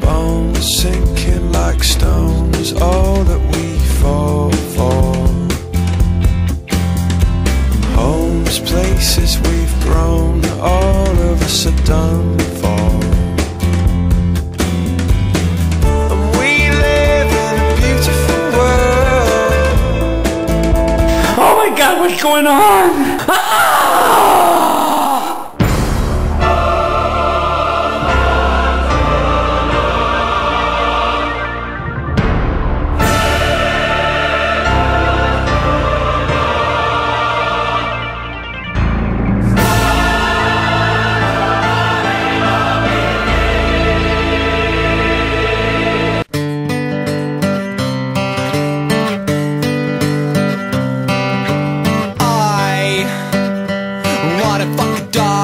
bones, sinking like stone is all that we fall for. Homes, places we've grown, all of us are done for. And we live in a beautiful world. Oh my God, what's going on?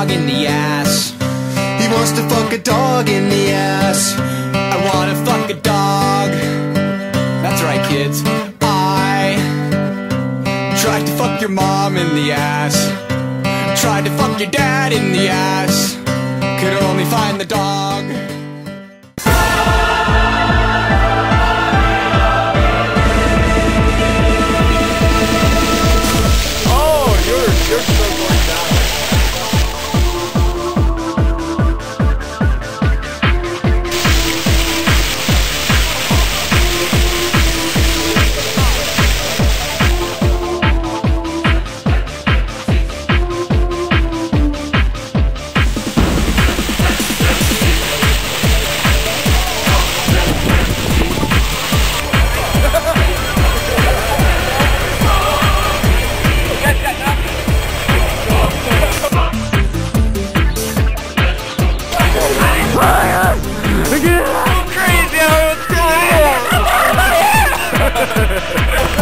In the ass. He wants to fuck a dog in the ass. I wanna fuck a dog. That's right, kids. I tried to fuck your mom in the ass. Tried to fuck your dad in the ass. Could only find the dog. Oh, you're still going down.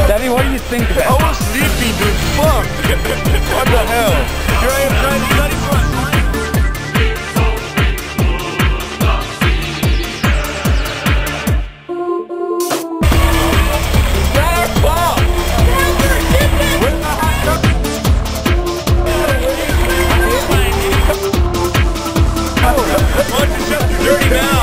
Daddy, what do you think of it? I was sleeping, dude. Fuck. What the hell? Here I am trying to study for it. Dirty now.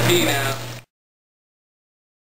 pee now.